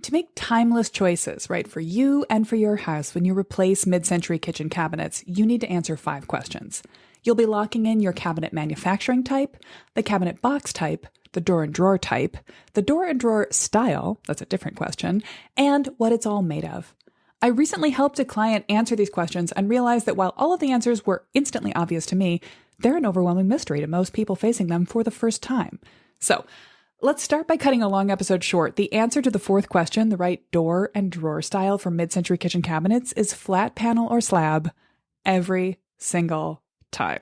To make timeless choices, right, for you and for your house when you replace mid-century kitchen cabinets, you need to answer 5 questions. You'll be locking in your cabinet manufacturing type, the cabinet box type, the door and drawer type, the door and drawer style, that's a different question, and what it's all made of. I recently helped a client answer these questions and realized that while all of the answers were instantly obvious to me, they're an overwhelming mystery to most people facing them for the first time. So, let's start by cutting a long episode short. The answer to the 4th question, the right door and drawer style for mid-century kitchen cabinets, is flat panel or slab every single time.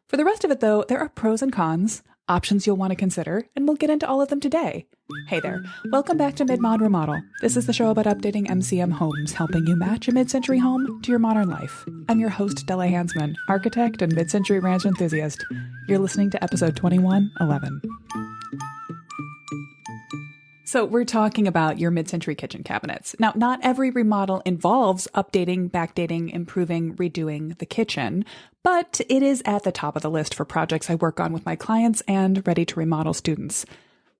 For the rest of it, though, there are pros and cons, options you'll want to consider, and we'll get into all of them today. Hey there, welcome back to Mid-Mod Remodel. This is the show about updating MCM homes, helping you match a mid-century home to your modern life. I'm your host, Della Hansman, architect and mid-century ranch enthusiast. You're listening to episode 2111. So we're talking about your mid-century kitchen cabinets. Now, not every remodel involves updating, backdating, improving, redoing the kitchen, but it is at the top of the list for projects I work on with my clients and ready-to-remodel students.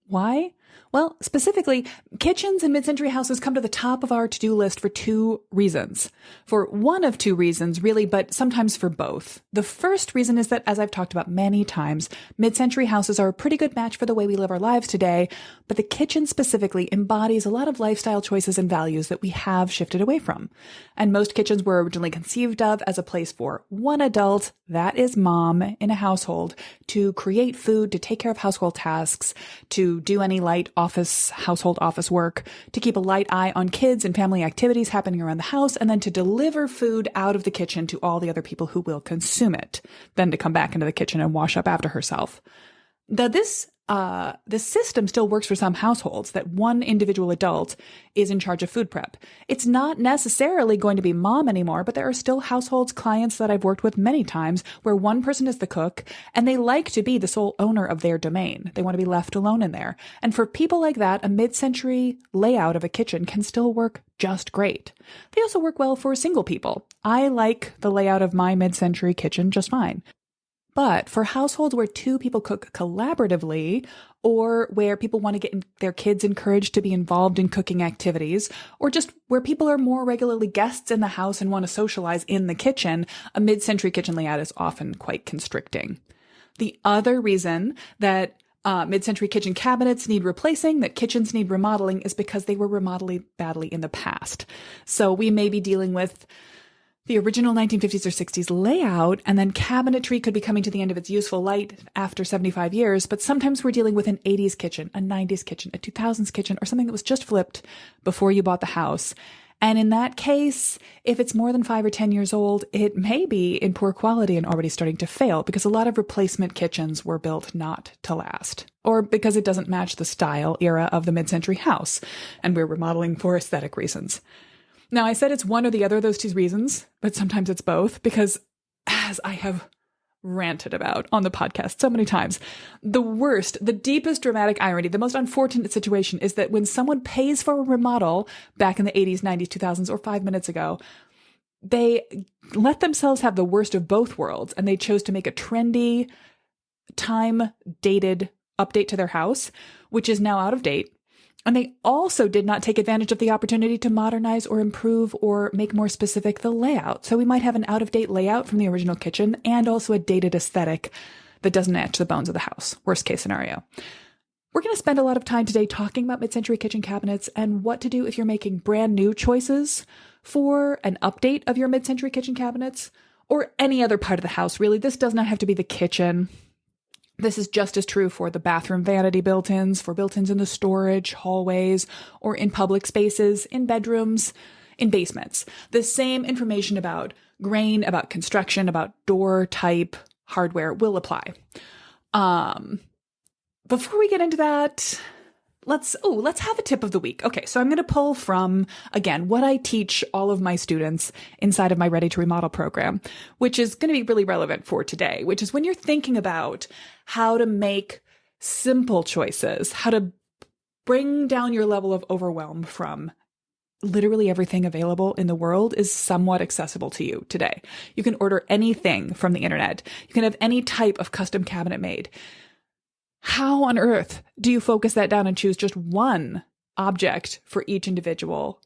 Why? Well, specifically, kitchens and mid-century houses come to the top of our to-do list for 2 reasons. For one of 2 reasons, really, but sometimes for both. The first reason is that, as I've talked about many times, mid-century houses are a pretty good match for the way we live our lives today, but the kitchen specifically embodies a lot of lifestyle choices and values that we have shifted away from. And most kitchens were originally conceived of as a place for one adult, that is mom, in a household, to create food, to take care of household tasks, to do any light household office work, to keep a light eye on kids and family activities happening around the house, and then to deliver food out of the kitchen to all the other people who will consume it, then to come back into the kitchen and wash up after herself. This system still works for some households, that one individual adult is in charge of food prep. It's not necessarily going to be mom anymore, but there are still households, clients that I've worked with many times where one person is the cook and they like to be the sole owner of their domain. They want to be left alone in there. And for people like that, a mid-century layout of a kitchen can still work just great. They also work well for single people. I like the layout of my mid-century kitchen just fine. But for households where 2 people cook collaboratively, or where people want to get their kids encouraged to be involved in cooking activities, or just where people are more regularly guests in the house and want to socialize in the kitchen, a mid-century kitchen layout is often quite constricting. The other reason that mid-century kitchen cabinets need replacing, that kitchens need remodeling, is because they were remodeled badly in the past. So we may be dealing with the original 1950s or 60s layout, and then cabinetry could be coming to the end of its useful life after 75 years, but sometimes we're dealing with an 80s kitchen, a 90s kitchen, a 2000s kitchen, or something that was just flipped before you bought the house. And in that case, if it's more than 5 or 10 years old, it may be in poor quality and already starting to fail, because a lot of replacement kitchens were built not to last, or because it doesn't match the style era of the mid-century house, and we're remodeling for aesthetic reasons. Now, I said it's one or the other of those 2 reasons, but sometimes it's both, because as I have ranted about on the podcast so many times, the worst, the deepest dramatic irony, the most unfortunate situation is that when someone pays for a remodel back in the 80s, 90s, 2000s, or 5 minutes ago, they let themselves have the worst of both worlds, and they chose to make a trendy, time-dated update to their house, which is now out of date. And they also did not take advantage of the opportunity to modernize or improve or make more specific the layout. So we might have an out-of-date layout from the original kitchen and also a dated aesthetic that doesn't match the bones of the house. Worst case scenario. We're going to spend a lot of time today talking about mid-century kitchen cabinets and what to do if you're making brand new choices for an update of your mid-century kitchen cabinets, or any other part of the house, really. This does not have to be the kitchen. This is just as true for the bathroom vanity built-ins, for built-ins in the storage, hallways, or in public spaces, in bedrooms, in basements. The same information about grain, about construction, about door type, hardware will apply. Before we get into that, let's have a tip of the week. Okay, so I'm going to pull from, again, what I teach all of my students inside of my Ready to Remodel program, which is going to be really relevant for today, which is when you're thinking about how to make simple choices, how to bring down your level of overwhelm from literally everything available in the world is somewhat accessible to you today. You can order anything from the internet. You can have any type of custom cabinet made. How on earth do you focus that down and choose just one object for each individual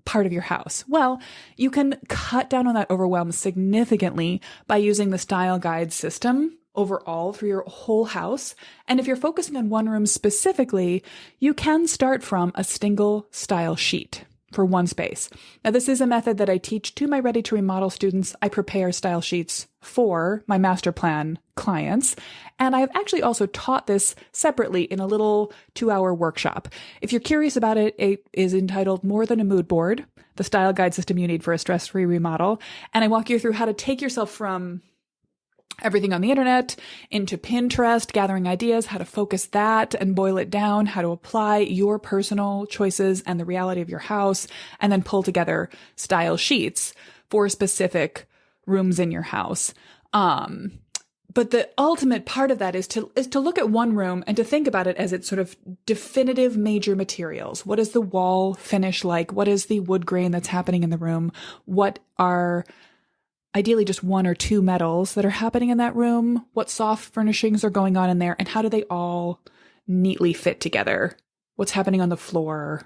part of your house? Well, you can cut down on that overwhelm significantly by using the style guide system overall through your whole house. And if you're focusing on one room specifically, you can start from a single style sheet for one space. Now, this is a method that I teach to my Ready to Remodel students. I prepare style sheets for my master plan clients. And I've actually also taught this separately in a little 2-hour workshop. If you're curious about it, it is entitled More Than a Mood Board, the style guide system you need for a stress-free remodel. And I walk you through how to take yourself from everything on the internet into Pinterest, gathering ideas, how to focus that and boil it down, how to apply your personal choices and the reality of your house, and then pull together style sheets for specific rooms in your house. But the ultimate part of that is to look at one room and to think about it as its sort of definitive major materials. What is the wall finish like? What is the wood grain that's happening in the room? What are ideally just one or two metals that are happening in that room? What soft furnishings are going on in there? And how do they all neatly fit together? What's happening on the floor?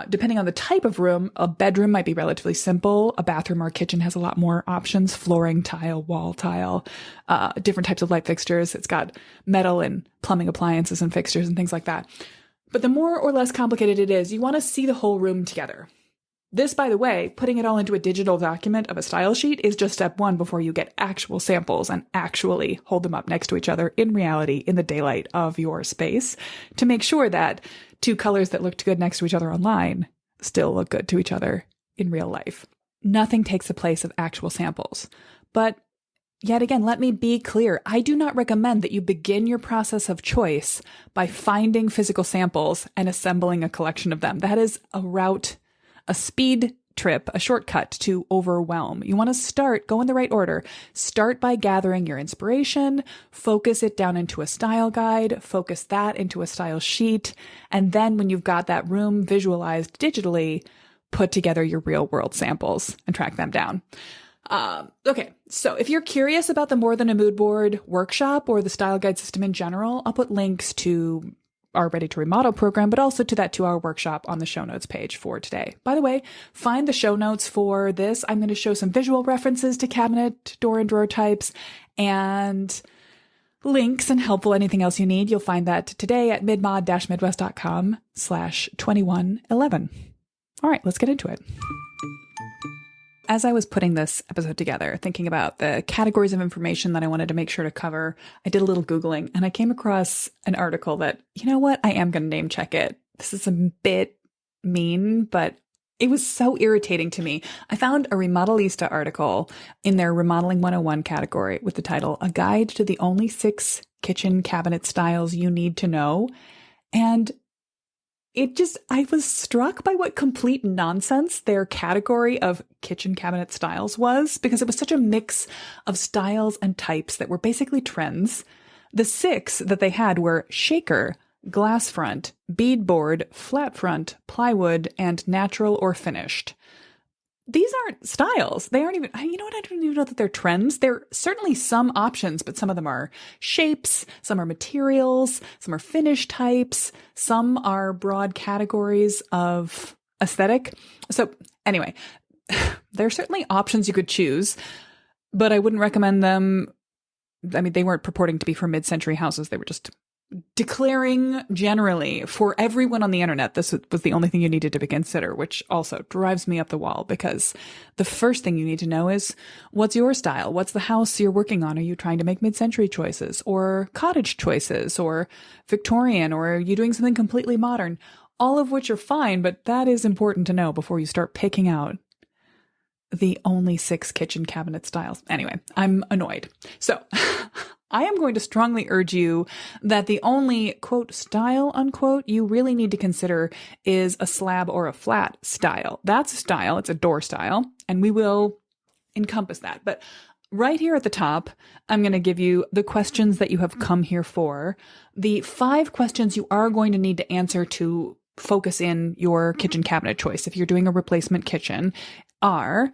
Depending on the type of room, a bedroom might be relatively simple. A bathroom or a kitchen has a lot more options: flooring tile, wall tile, different types of light fixtures. It's got metal and plumbing appliances and fixtures and things like that. But the more or less complicated it is, you want to see the whole room together. This, by the way, putting it all into a digital document of a style sheet is just step one before you get actual samples and actually hold them up next to each other in reality, in the daylight of your space, to make sure that two colors that looked good next to each other online still look good to each other in real life. Nothing takes the place of actual samples. But yet again, let me be clear. I do not recommend that you begin your process of choice by finding physical samples and assembling a collection of them. That is a route, a speed trip, a shortcut to overwhelm. You want to go in the right order. Start by gathering your inspiration, focus it down into a style guide, focus that into a style sheet, and then when you've got that room visualized digitally, put together your real world samples and track them down. Okay, so if you're curious about the More Than a Mood Board workshop or the style guide system in general, I'll put links to our Ready to Remodel program, but also to that 2-hour workshop on the show notes page for today. By the way, find the show notes for this. I'm going to show some visual references to cabinet, door, and drawer types, and links and helpful anything else you need. You'll find that today at midmod-midwest.com/2111. All right, let's get into it. As I was putting this episode together, thinking about the categories of information that I wanted to make sure to cover, I did a little Googling and I came across an article that, you know what, I am going to name check it. This is a bit mean, but it was so irritating to me. I found a Remodelista article in their Remodeling 101 category with the title, A Guide to the Only 6 Kitchen Cabinet Styles You Need to Know. And I was struck by what complete nonsense their category of kitchen cabinet styles was, because it was such a mix of styles and types that were basically trends. The 6 that they had were shaker, glass front, beadboard, flat front, plywood, and natural or finished. These aren't styles. They aren't even, you know what? I don't even know that they're trends. There are certainly some options, but some of them are shapes, some are materials, some are finish types, some are broad categories of aesthetic. So anyway, there are certainly options you could choose, but I wouldn't recommend them. I mean, they weren't purporting to be for mid-century houses. They were just declaring generally for everyone on the internet this was the only thing you needed to consider, which also drives me up the wall, because the first thing you need to know is, what's your style? What's the house you're working on? Are you trying to make mid-century choices or cottage choices or Victorian, or are you doing something completely modern? All of which are fine, but that is important to know before you start picking out the only 6 kitchen cabinet styles. Anyway, I'm annoyed. So I am going to strongly urge you that the only, quote, style, unquote, you really need to consider is a slab or a flat style. That's a style. It's a door style, and we will encompass that. But right here at the top, I'm going to give you the questions that you have come here for. The 5 questions you are going to need to answer to focus in your kitchen cabinet choice if you're doing a replacement kitchen are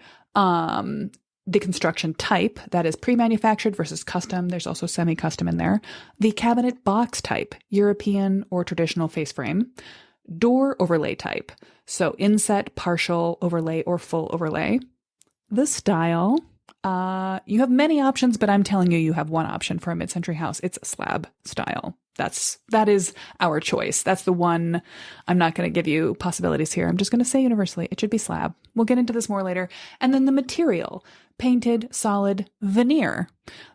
the construction type, that is pre-manufactured versus custom. There's also semi-custom in there. The cabinet box type, European or traditional face frame. door overlay type. So inset, partial overlay, or full overlay. The style, you have many options, but I'm telling you, you have one option for a mid-century house. It's slab style. That is our choice. That's the one. I'm not going to give you possibilities here. I'm just going to say universally, it should be slab. We'll get into this more later. And then the material, painted, solid, veneer.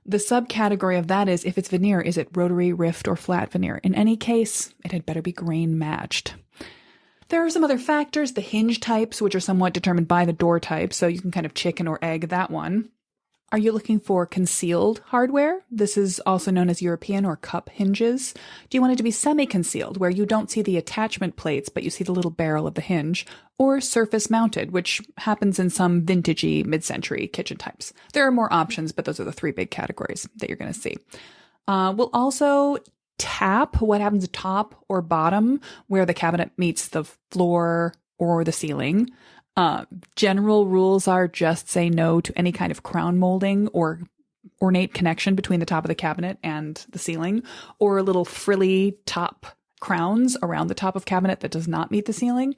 The subcategory of that is, if it's veneer, is it rotary, rift, or flat veneer? In any case, it had better be grain matched. There are some other factors, the hinge types, which are somewhat determined by the door type, so you can kind of chicken or egg that one. Are you looking for concealed hardware? This is also known as European or cup hinges. Do you want it to be semi-concealed, where you don't see the attachment plates, but you see the little barrel of the hinge? Or surface mounted, which happens in some vintagey mid-century kitchen types. There are more options, but those are the three big categories that you're going to see. We'll also tap what happens top or bottom, where the cabinet meets the floor or the ceiling. General rules are just say no to any kind of crown molding or ornate connection between the top of the cabinet and the ceiling, or little frilly top crowns around the top of cabinet that does not meet the ceiling,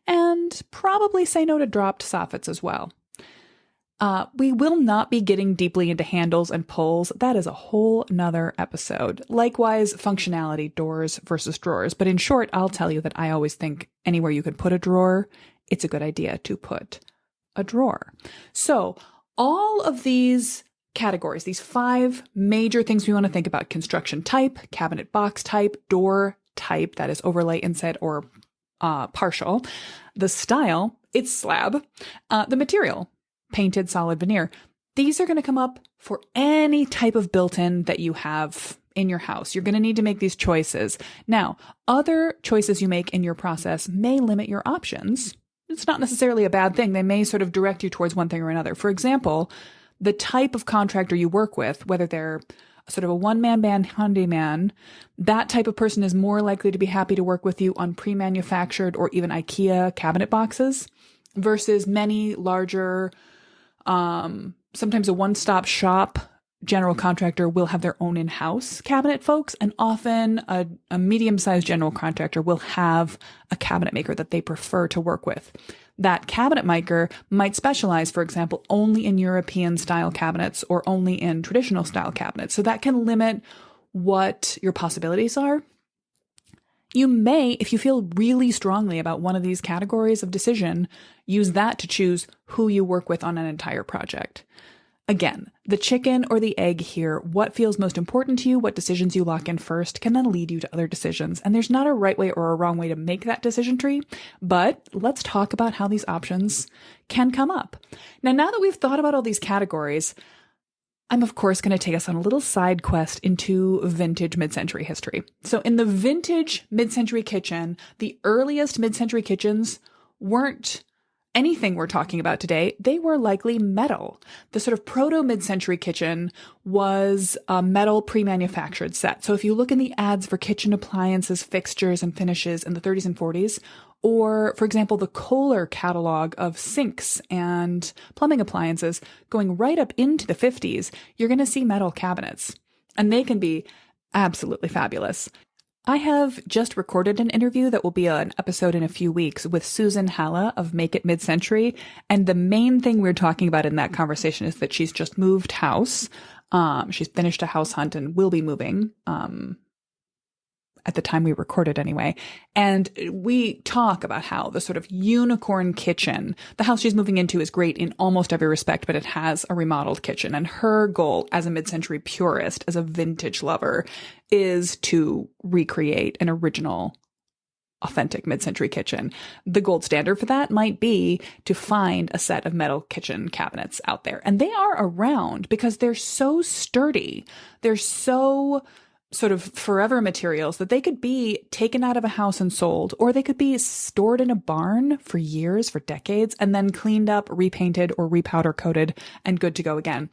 and probably say no to dropped soffits as well. We will not be getting deeply into handles and pulls. That is a whole nother episode. Likewise, functionality, doors versus drawers. But in short, I'll tell you that I always think anywhere you can put a drawer, it's a good idea to put a drawer. So all of these categories, these 5 major things we want to think about: construction type, cabinet box type, door type, that is overlay, inset, or partial. The style, it's slab. The material, painted, solid, veneer. These are going to come up for any type of built-in that you have in your house. You're going to need to make these choices. Now, other choices you make in your process may limit your options. It's not necessarily a bad thing. They may sort of direct you towards one thing or another. For example, the type of contractor you work with, whether they're sort of a one-man band handyman, that type of person is more likely to be happy to work with you on pre-manufactured or even IKEA cabinet boxes versus many larger, sometimes a one-stop shop general contractor will have their own in-house cabinet folks, and often a medium-sized general contractor will have a cabinet maker that they prefer to work with. That cabinet maker might specialize, for example, only in European style cabinets or only in traditional style cabinets. So that can limit what your possibilities are. You may, if you feel really strongly about one of these categories of decision, use that to choose who you work with on an entire project. Again, the chicken or the egg here, what feels most important to you, what decisions you lock in first, can then lead you to other decisions. And there's not a right way or a wrong way to make that decision tree, but let's talk about how these options can come up. Now that we've thought about all these categories, I'm of course going to take us on a little side quest into vintage mid-century history. So in the vintage mid-century kitchen, the earliest mid-century kitchens weren't anything we're talking about today. They were likely metal. The sort of proto-mid-century kitchen was a metal pre-manufactured set. So if you look in the ads for kitchen appliances, fixtures, and finishes in the 30s and 40s, or, for example, the Kohler catalog of sinks and plumbing appliances going right up into the 50s, you're going to see metal cabinets. And they can be absolutely fabulous. I have just recorded an interview that will be an episode in a few weeks with Susan Halla of Make It Mid-Century. And the main thing we're talking about in that conversation is that she's just moved house. She's finished a house hunt and will be moving at the time we recorded anyway. And we talk about how the sort of unicorn kitchen, the house she's moving into, is great in almost every respect, but it has a remodeled kitchen. And her goal as a mid-century purist, as a vintage lover, is to recreate an original, authentic mid-century kitchen. The gold standard for that might be to find a set of metal kitchen cabinets out there. And they are around because they're so sturdy. They're so sort of forever materials that they could be taken out of a house and sold, or they could be stored in a barn for years, for decades, and then cleaned up, repainted, or repowder coated and good to go again.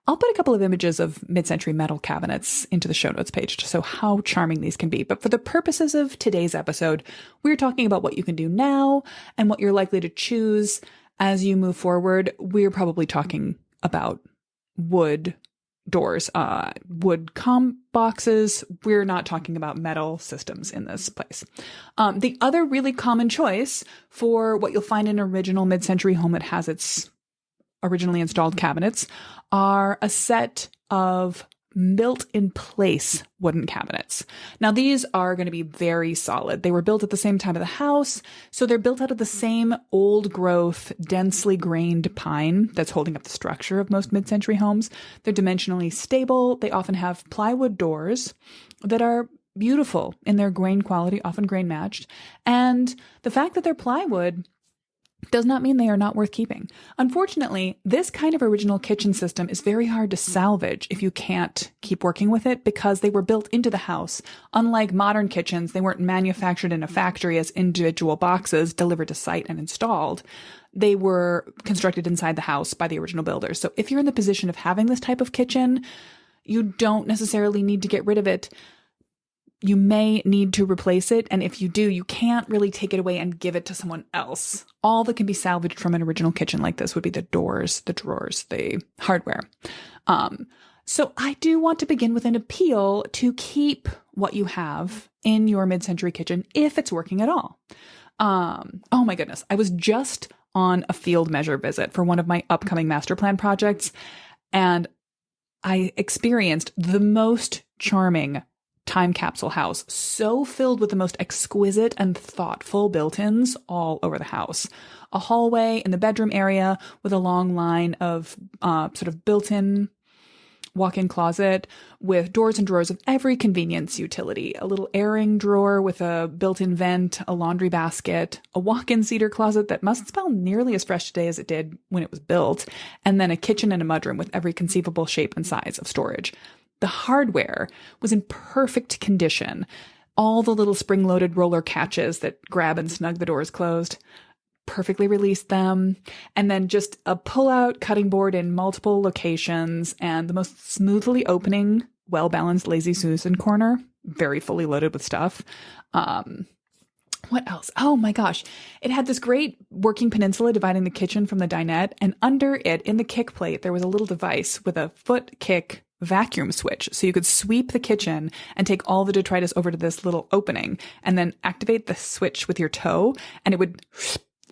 I'll put a couple of images of mid-century metal cabinets into the show notes page to show how charming these can be. But for the purposes of today's episode, we're talking about what you can do now and what you're likely to choose as you move forward. We're probably talking about wood, doors, wood comb boxes. We're not talking about metal systems in this place. The other really common choice for what you'll find in an original mid-century home that has its originally installed cabinets are a set of built-in-place wooden cabinets. Now, these are going to be very solid. They were built at the same time of the house, so they're built out of the same old-growth, densely grained pine that's holding up the structure of most mid-century homes. They're dimensionally stable. They often have plywood doors that are beautiful in their grain quality, often grain matched. And the fact that they're plywood does not mean they are not worth keeping. Unfortunately, this kind of original kitchen system is very hard to salvage if you can't keep working with it because they were built into the house. Unlike modern kitchens, they weren't manufactured in a factory as individual boxes delivered to site and installed. They were constructed inside the house by the original builders. So if you're in the position of having this type of kitchen, you don't necessarily need to get rid of it. You may need to replace it, and if you do, you can't really take it away and give it to someone else. All that can be salvaged from an original kitchen like this would be the doors, the drawers, the hardware. So I do want to begin with an appeal to keep what you have in your mid-century kitchen if it's working at all. Oh my goodness. I was just on a field measure visit for one of my upcoming master plan projects, and I experienced the most charming time capsule house, so filled with the most exquisite and thoughtful built-ins all over the house. A hallway in the bedroom area with a long line of sort of built-in walk-in closet with doors and drawers of every convenience utility. A little airing drawer with a built-in vent, a laundry basket, a walk-in cedar closet that must smell nearly as fresh today as it did when it was built, and then a kitchen and a mudroom with every conceivable shape and size of storage. The hardware was in perfect condition. All the little spring-loaded roller catches that grab and snug the doors closed, perfectly released them. And then just a pull-out cutting board in multiple locations and the most smoothly opening, well-balanced Lazy Susan corner, very fully loaded with stuff. What else? Oh my gosh. It had this great working peninsula dividing the kitchen from the dinette. And under it, in the kick plate, there was a little device with a foot kick vacuum switch. So you could sweep the kitchen and take all the detritus over to this little opening and then activate the switch with your toe and it would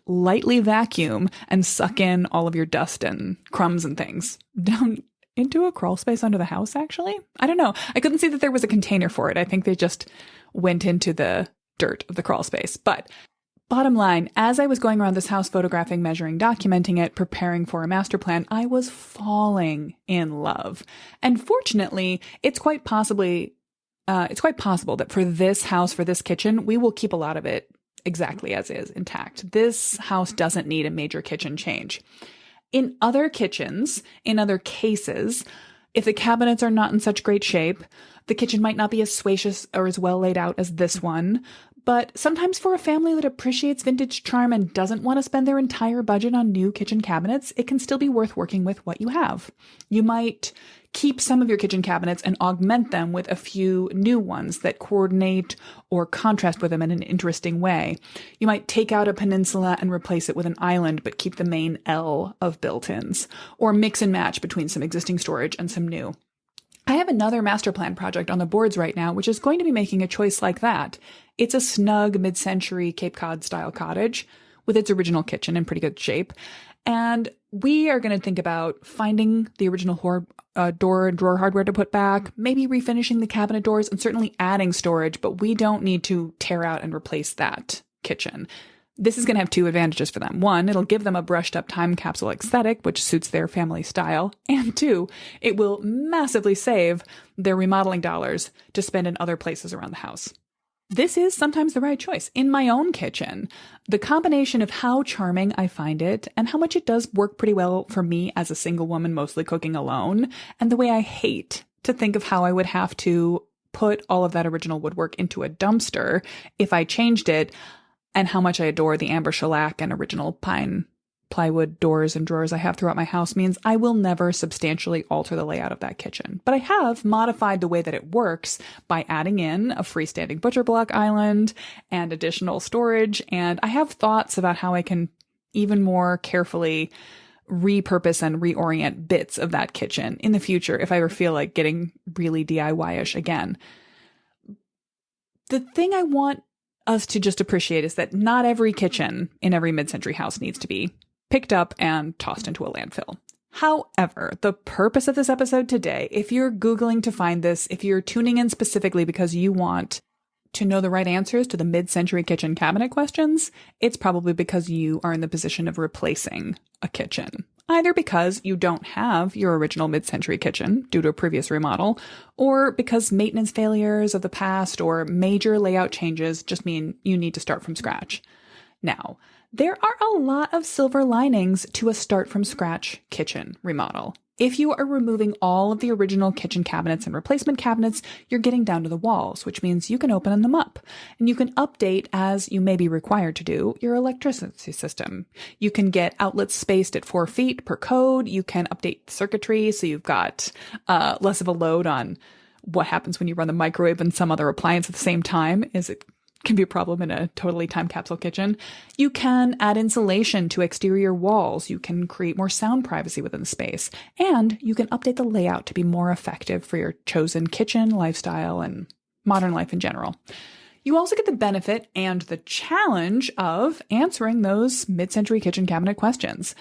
lightly vacuum and suck in all of your dust and crumbs and things down into a crawl space under the house, actually. I don't know. I couldn't see that there was a container for it. I think they just went into the dirt of the crawl space. But bottom line, as I was going around this house photographing, measuring, documenting it, preparing for a master plan, I was falling in love. And fortunately, it's quite possible that for this house, for this kitchen, we will keep a lot of it exactly as is, intact. This house doesn't need a major kitchen change. In other kitchens, in other cases, if the cabinets are not in such great shape, the kitchen might not be as spacious or as well laid out as this one. But sometimes for a family that appreciates vintage charm and doesn't want to spend their entire budget on new kitchen cabinets, it can still be worth working with what you have. You might keep some of your kitchen cabinets and augment them with a few new ones that coordinate or contrast with them in an interesting way. You might take out a peninsula and replace it with an island, but keep the main L of built-ins, or mix and match between some existing storage and some new. I have another master plan project on the boards right now, which is going to be making a choice like that. It's a snug mid-century Cape Cod style cottage with its original kitchen in pretty good shape. And we are going to think about finding the original door and drawer hardware to put back, maybe refinishing the cabinet doors and certainly adding storage, but we don't need to tear out and replace that kitchen. This is going to have two advantages for them. One, it'll give them a brushed up time capsule aesthetic, which suits their family style. And two, it will massively save their remodeling dollars to spend in other places around the house. This is sometimes the right choice. In my own kitchen, the combination of how charming I find it and how much it does work pretty well for me as a single woman mostly cooking alone, and the way I hate to think of how I would have to put all of that original woodwork into a dumpster if I changed it, and how much I adore the amber shellac and original pine plywood doors and drawers I have throughout my house means I will never substantially alter the layout of that kitchen. But I have modified the way that it works by adding in a freestanding butcher block island and additional storage. And I have thoughts about how I can even more carefully repurpose and reorient bits of that kitchen in the future if I ever feel like getting really DIY-ish again. The thing I want us to just appreciate is that not every kitchen in every mid-century house needs to be picked up and tossed into a landfill. However, the purpose of this episode today, if you're Googling to find this, if you're tuning in specifically because you want to know the right answers to the mid-century kitchen cabinet questions, it's probably because you are in the position of replacing a kitchen. Either because you don't have your original mid-century kitchen due to a previous remodel, or because maintenance failures of the past or major layout changes just mean you need to start from scratch. Now, there are a lot of silver linings to a start from scratch kitchen remodel. If you are removing all of the original kitchen cabinets and replacement cabinets, you're getting down to the walls, which means you can open them up. And you can update, as you may be required to do, your electricity system. You can get outlets spaced at 4 feet per code. You can update circuitry so you've got less of a load on what happens when you run the microwave and some other appliance at the same time, is it can be a problem in a totally time capsule kitchen. You can add insulation to exterior walls. You can create more sound privacy within the space. And you can update the layout to be more effective for your chosen kitchen, lifestyle, and modern life in general. You also get the benefit and the challenge of answering those mid-century kitchen cabinet questions.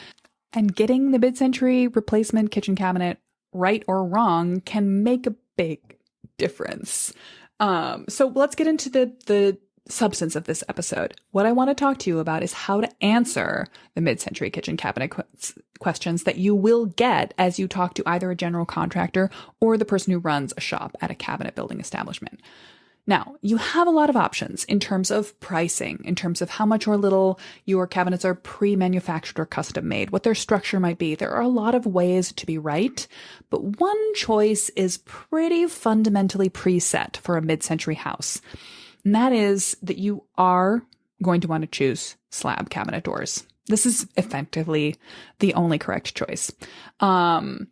And getting the mid-century replacement kitchen cabinet right or wrong can make a big difference. So let's get into the substance of this episode. What I want to talk to you about is how to answer the mid-century kitchen cabinet questions that you will get as you talk to either a general contractor or the person who runs a shop at a cabinet building establishment. Now, you have a lot of options in terms of pricing, in terms of how much or little your cabinets are pre-manufactured or custom made, what their structure might be. There are a lot of ways to be right, but one choice is pretty fundamentally preset for a mid-century house. And that is that you are going to want to choose slab cabinet doors. This is effectively the only correct choice. I've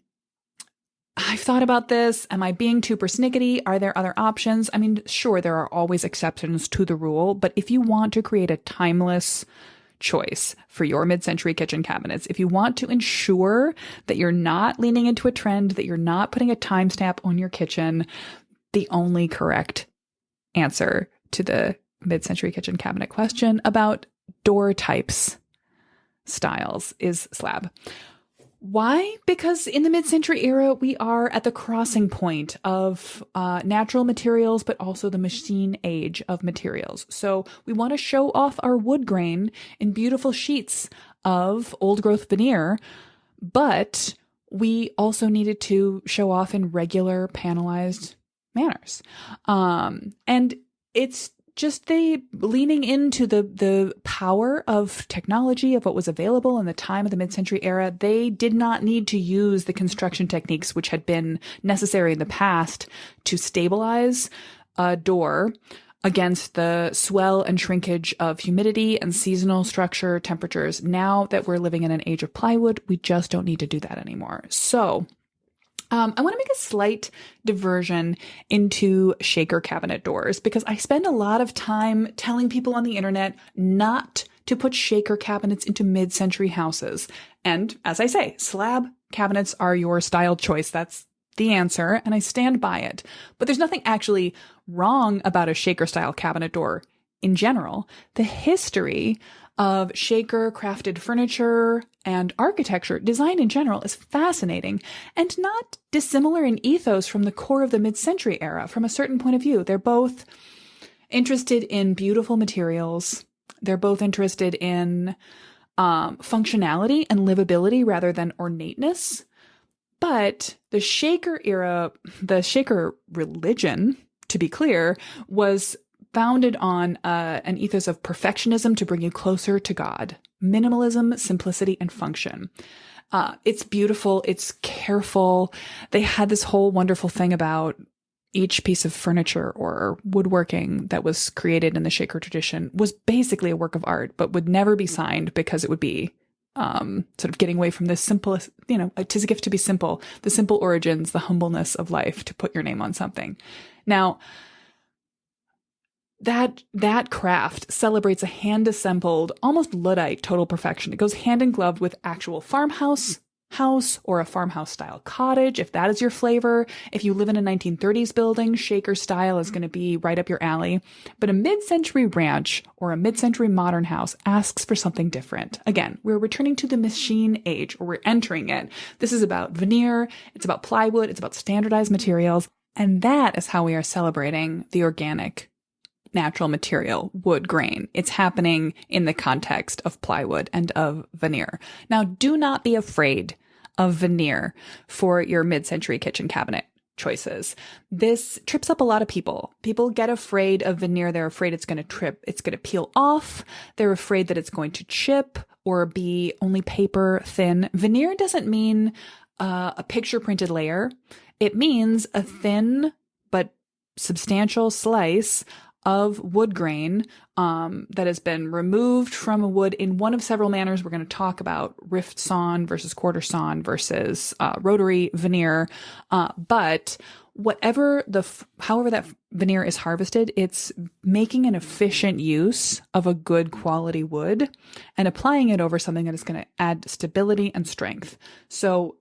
thought about this. Am I being too persnickety? Are there other options? I mean, sure, there are always exceptions to the rule, but if you want to create a timeless choice for your mid-century kitchen cabinets, if you want to ensure that you're not leaning into a trend, that you're not putting a timestamp on your kitchen, the only correct answer to the mid-century kitchen cabinet question about door types, styles, is slab. Why? Because in the mid-century era, we are at the crossing point of natural materials, but also the machine age of materials. So we want to show off our wood grain in beautiful sheets of old growth veneer, but we also needed to show off in regular panelized manners. And it's just the leaning into the power of technology, of what was available in the time of the mid-century era. They did not need to use the construction techniques which had been necessary in the past to stabilize a door against the swell and shrinkage of humidity and seasonal structure temperatures. Now that we're living in an age of plywood, we just don't need to do that anymore. So I want to make a slight diversion into shaker cabinet doors because I spend a lot of time telling people on the internet not to put shaker cabinets into mid-century houses. And as I say, slab cabinets are your style choice. That's the answer, and I stand by it. But there's nothing actually wrong about a shaker style cabinet door in general. The history of shaker crafted furniture and architecture, design in general, is fascinating and not dissimilar in ethos from the core of the mid-century era from a certain point of view. They're both interested in beautiful materials. They're both interested in functionality and livability rather than ornateness. But the shaker era, the shaker religion, to be clear, was founded on an ethos of perfectionism to bring you closer to God. Minimalism, simplicity, and function. It's beautiful. It's careful. They had this whole wonderful thing about each piece of furniture or woodworking that was created in the shaker tradition was basically a work of art, but would never be signed because it would be sort of getting away from the simplest, "'tis a gift to be simple, the simple origins, the humbleness of life, to put your name on something." Now, that craft celebrates a hand-assembled, almost Luddite total perfection. It goes hand in glove with actual farmhouse house or a farmhouse style cottage, if that is your flavor. If you live in a 1930s building, Shaker style is going to be right up your alley. But a mid-century ranch or a mid-century modern house asks for something different. Again, we're returning to the machine age, or we're entering it. This is about veneer, it's about plywood, it's about standardized materials, and that is how we are celebrating the organic natural material, wood grain. It's happening in the context of plywood and of veneer. Now, do not be afraid of veneer for your mid-century kitchen cabinet choices. This trips up a lot of people. People get afraid of veneer. They're afraid it's going to trip, it's going to peel off. They're afraid that it's going to chip or be only paper thin. Veneer doesn't mean a picture printed layer. It means a thin but substantial slice of wood grain that has been removed from a wood in one of several manners. We're going to talk about rift sawn versus quarter sawn versus rotary veneer. But however that veneer is harvested, it's making an efficient use of a good quality wood and applying it over something that is going to add stability and strength. So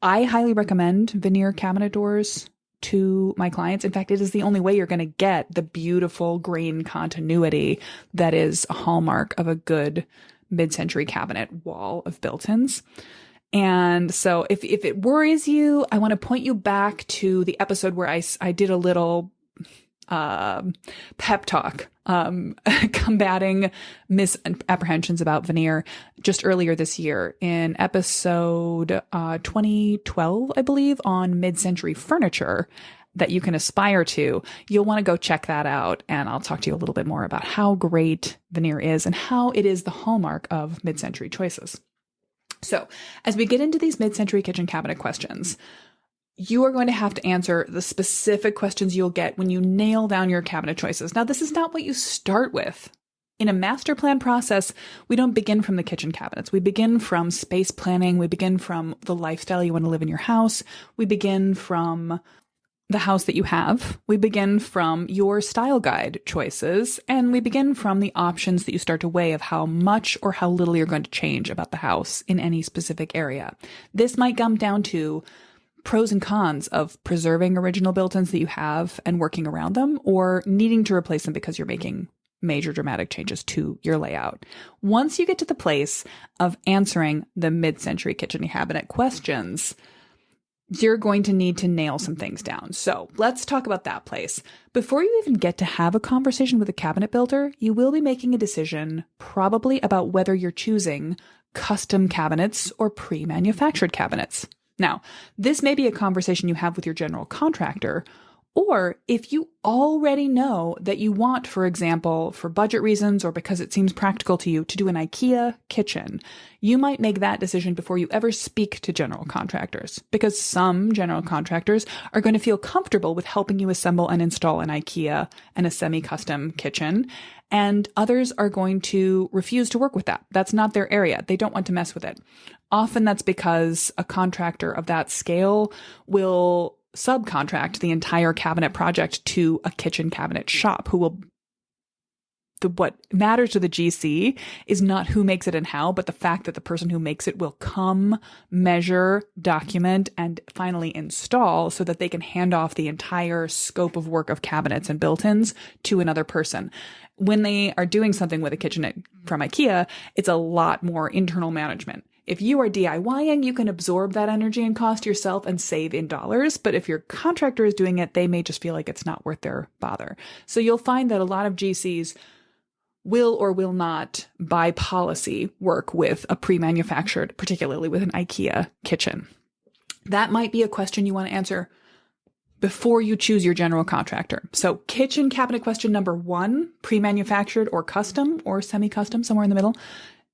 I highly recommend veneer cabinet doors to my clients. In fact, it is the only way you're going to get the beautiful grain continuity that is a hallmark of a good mid-century cabinet wall of built-ins. And so if it worries you, I want to point you back to the episode where I did a little pep talk, combating misapprehensions about veneer just earlier this year in episode 2012, I believe, on mid-century furniture that you can aspire to. You'll want to go check that out, and I'll talk to you a little bit more about how great veneer is and how it is the hallmark of mid-century choices. So as we get into these mid-century kitchen cabinet questions, you are going to have to answer the specific questions you'll get when you nail down your cabinet choices. Now, this is not what you start with. In a master plan process, we don't begin from the kitchen cabinets. We begin from space planning. We begin from the lifestyle you want to live in your house. We begin from the house that you have. We begin from your style guide choices, and we begin from the options that you start to weigh of how much or how little you're going to change about the house in any specific area. This might come down to pros and cons of preserving original built-ins that you have and working around them, or needing to replace them because you're making major dramatic changes to your layout. Once you get to the place of answering the mid-century kitchen cabinet questions, you're going to need to nail some things down. So let's talk about that place. Before you even get to have a conversation with a cabinet builder, you will be making a decision probably about whether you're choosing custom cabinets or pre-manufactured cabinets. Now, this may be a conversation you have with your general contractor, or if you already know that you want, for example, for budget reasons or because it seems practical to you, to do an IKEA kitchen, you might make that decision before you ever speak to general contractors, because some general contractors are going to feel comfortable with helping you assemble and install an IKEA and a semi-custom kitchen, and others are going to refuse to work with that. That's not their area. They don't want to mess with it. Often that's because a contractor of that scale will subcontract the entire cabinet project to a kitchen cabinet shop who will. What matters to the GC is not who makes it and how, but the fact that the person who makes it will come, measure, document, and finally install so that they can hand off the entire scope of work of cabinets and built-ins to another person. When they are doing something with a kitchen from IKEA, it's a lot more internal management. If you are DIYing, you can absorb that energy and cost yourself and save in dollars. But if your contractor is doing it, they may just feel like it's not worth their bother. So you'll find that a lot of GCs will or will not, by policy, work with a pre-manufactured, particularly with an IKEA kitchen. That might be a question you want to answer before you choose your general contractor. So kitchen cabinet question number 1, pre-manufactured or custom or semi-custom, somewhere in the middle,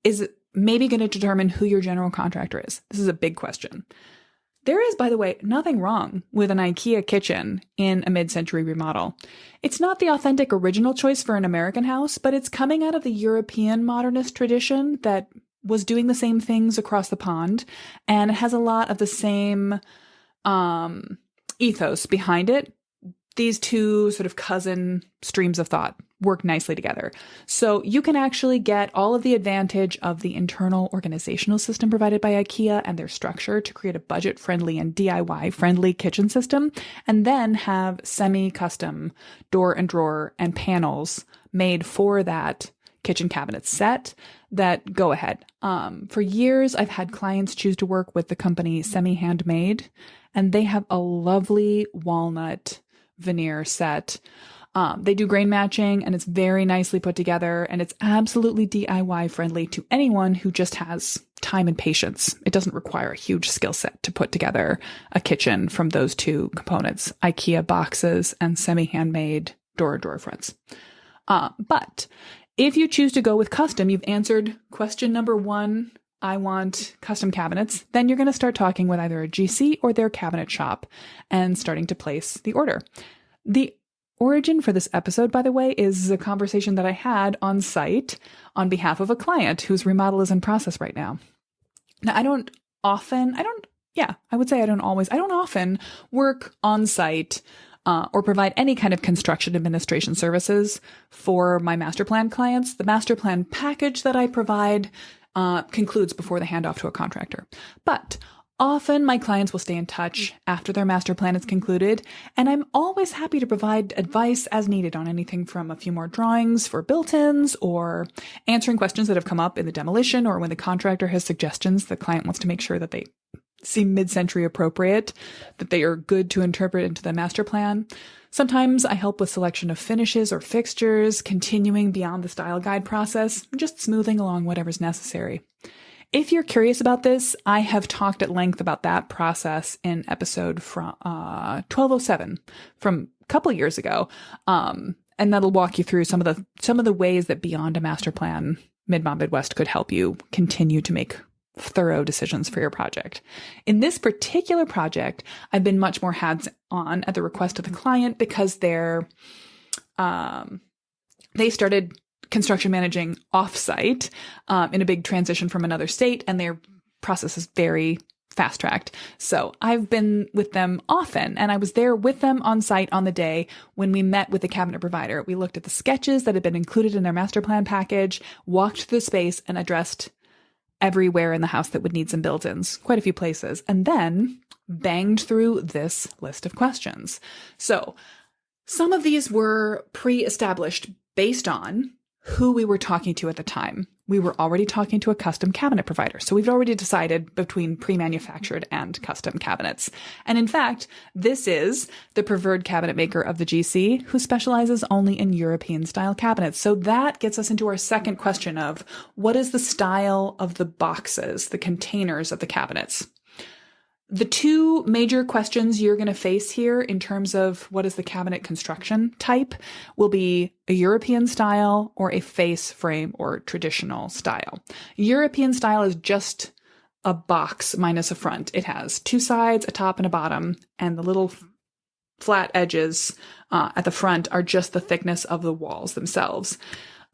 is maybe going to determine who your general contractor is. This is a big question. There is, by the way, nothing wrong with an IKEA kitchen in a mid-century remodel. It's not the authentic original choice for an American house, but it's coming out of the European modernist tradition that was doing the same things across the pond, and it has a lot of the same ethos behind it. these two sort of cousin streams of thought work nicely together. So you can actually get all of the advantage of the internal organizational system provided by IKEA and their structure to create a budget-friendly and DIY-friendly kitchen system, and then have semi-custom door and drawer and panels made for that kitchen cabinet set that go ahead. For years, I've had clients choose to work with the company Semi-Handmade, and they have a lovely walnut veneer set. They do grain matching, and it's very nicely put together, and it's absolutely DIY friendly to anyone who just has time and patience. It doesn't require a huge skill set to put together a kitchen from those two components, IKEA boxes and Semi-Handmade door fronts. But if you choose to go with custom, you've answered question number 1, I want custom cabinets, then you're going to start talking with either a GC or their cabinet shop and starting to place the order. The origin for this episode, by the way, is a conversation that I had on site on behalf of a client whose remodel is in process right now. Now, I don't often work on site or provide any kind of construction administration services for my master plan clients. The master plan package that I provide concludes before the handoff to a contractor. But often my clients will stay in touch after their master plan is concluded, and I'm always happy to provide advice as needed on anything from a few more drawings for built-ins or answering questions that have come up in the demolition or when the contractor has suggestions the client wants to make sure that they seem mid-century appropriate, that they are good to interpret into the master plan. Sometimes I help with selection of finishes or fixtures, continuing beyond the style guide process, just smoothing along whatever's necessary. If you're curious about this, I have talked at length about that process in episode from 1207 from a couple years ago, and that'll walk you through some of the ways that beyond a master plan, Mid-Mod Midwest could help you continue to make thorough decisions for your project. In this particular project, I've been much more hands-on at the request of the client because they started construction managing off-site in a big transition from another state, and their process is very fast-tracked. So I've been with them often, and I was there with them on site on the day when we met with the cabinet provider. We looked at the sketches that had been included in their master plan package, walked through the space, and addressed everywhere in the house that would need some built-ins, quite a few places, and then banged through this list of questions. So some of these were pre-established based on who we were talking to at the time. We were already talking to a custom cabinet provider, so we've already decided between pre-manufactured and custom cabinets. And in fact, this is the preferred cabinet maker of the GC, who specializes only in European-style cabinets. So that gets us into our second question of, what is the style of the boxes, the containers of the cabinets? The two major questions you're going to face here in terms of what is the cabinet construction type will be a European style or a face frame or traditional style. European style is just a box minus a front. It has two sides, a top and a bottom, and the little flat edges at the front are just the thickness of the walls themselves.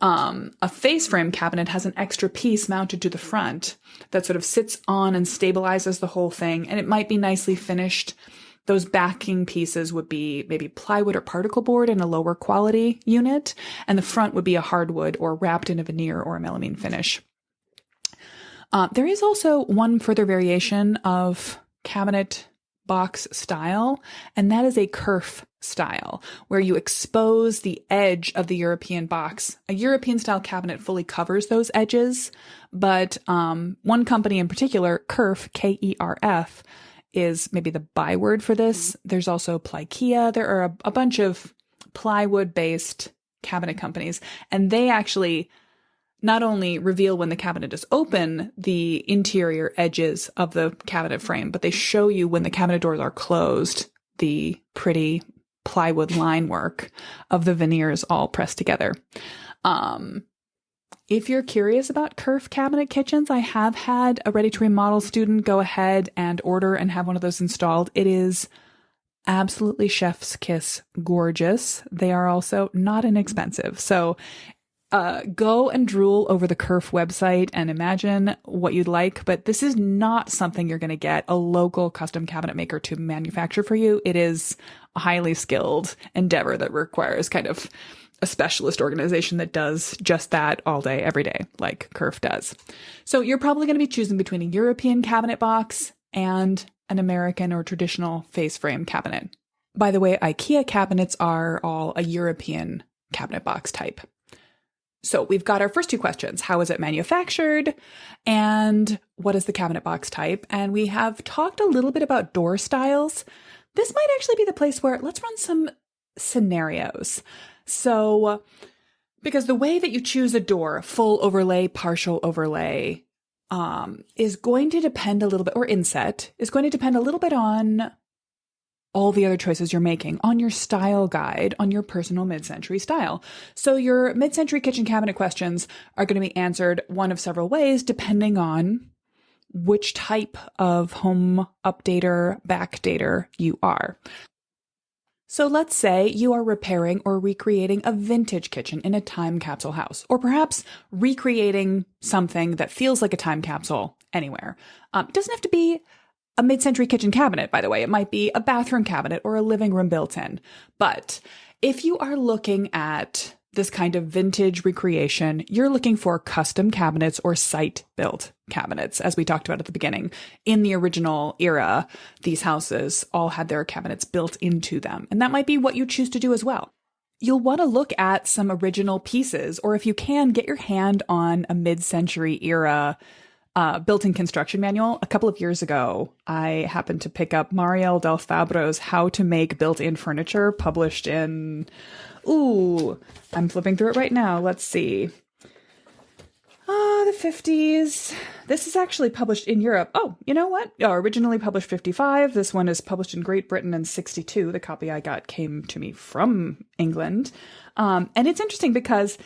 A face frame cabinet has an extra piece mounted to the front that sort of sits on and stabilizes the whole thing, and it might be nicely finished. Those backing pieces would be maybe plywood or particle board in a lower quality unit, and the front would be a hardwood or wrapped in a veneer or a melamine finish. There is also one further variation of cabinet box style, and that is a kerf style, where you expose the edge of the European box. A European style cabinet fully covers those edges, but one company in particular, Kerf, K-E-R-F, is maybe the byword for this. There's also Plykea. There are a bunch of plywood-based cabinet companies, and they actually not only reveal when the cabinet is open the interior edges of the cabinet frame, but they show you when the cabinet doors are closed the pretty plywood line work of the veneers all pressed together. If you're curious about Kerf cabinet kitchens, I have had a ready-to-remodel student go ahead and order and have one of those installed. It is absolutely chef's kiss gorgeous. They are also not inexpensive. So Go and drool over the Kerf website and imagine what you'd like, but this is not something you're going to get a local custom cabinet maker to manufacture for you. It is a highly skilled endeavor that requires kind of a specialist organization that does just that all day, every day, like Kerf does. So you're probably going to be choosing between a European cabinet box and an American or traditional face frame cabinet. By the way, IKEA cabinets are all a European cabinet box type. So we've got our first two questions. How is it manufactured? And what is the cabinet box type? And we have talked a little bit about door styles. This might actually be the place where let's run some scenarios. So, because the way that you choose a door, full overlay, partial overlay, is going to depend a little bit, or inset, is going to depend a little bit on all the other choices you're making, on your style guide, on your personal mid-century style. So your mid-century kitchen cabinet questions are going to be answered one of several ways, depending on which type of home updater, backdater you are. So let's say you are repairing or recreating a vintage kitchen in a time capsule house, or perhaps recreating something that feels like a time capsule anywhere. It doesn't have to be a mid-century kitchen cabinet, by the way. It might be a bathroom cabinet or a living room built-in. But if you are looking at this kind of vintage recreation, you're looking for custom cabinets or site-built cabinets, as we talked about at the beginning. In the original era, these houses all had their cabinets built into them, and that might be what you choose to do as well. You'll want to look at some original pieces, or if you can, get your hand on a mid-century era built-in construction manual. A couple of years ago, I happened to pick up Marielle Del Fabro's How to Make Built-in Furniture, published in, I'm flipping through it right now. Let's see. The 50s. This is actually published in Europe. Oh, you know what? Originally published 55. This one is published in Great Britain in 62. The copy I got came to me from England. And it's interesting because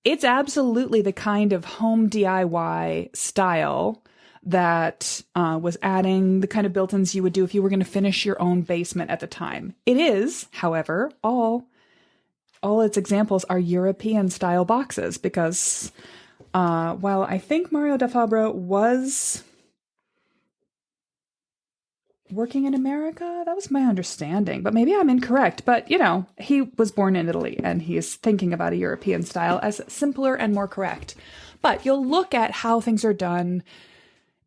it's absolutely the kind of home DIY style that was adding the kind of built-ins you would do if you were going to finish your own basement at the time. It is, however, all its examples are European style boxes because while I think Mario da Fabro was working in America, that was my understanding, but maybe I'm incorrect. But, he was born in Italy and he's thinking about a European style as simpler and more correct. But you'll look at how things are done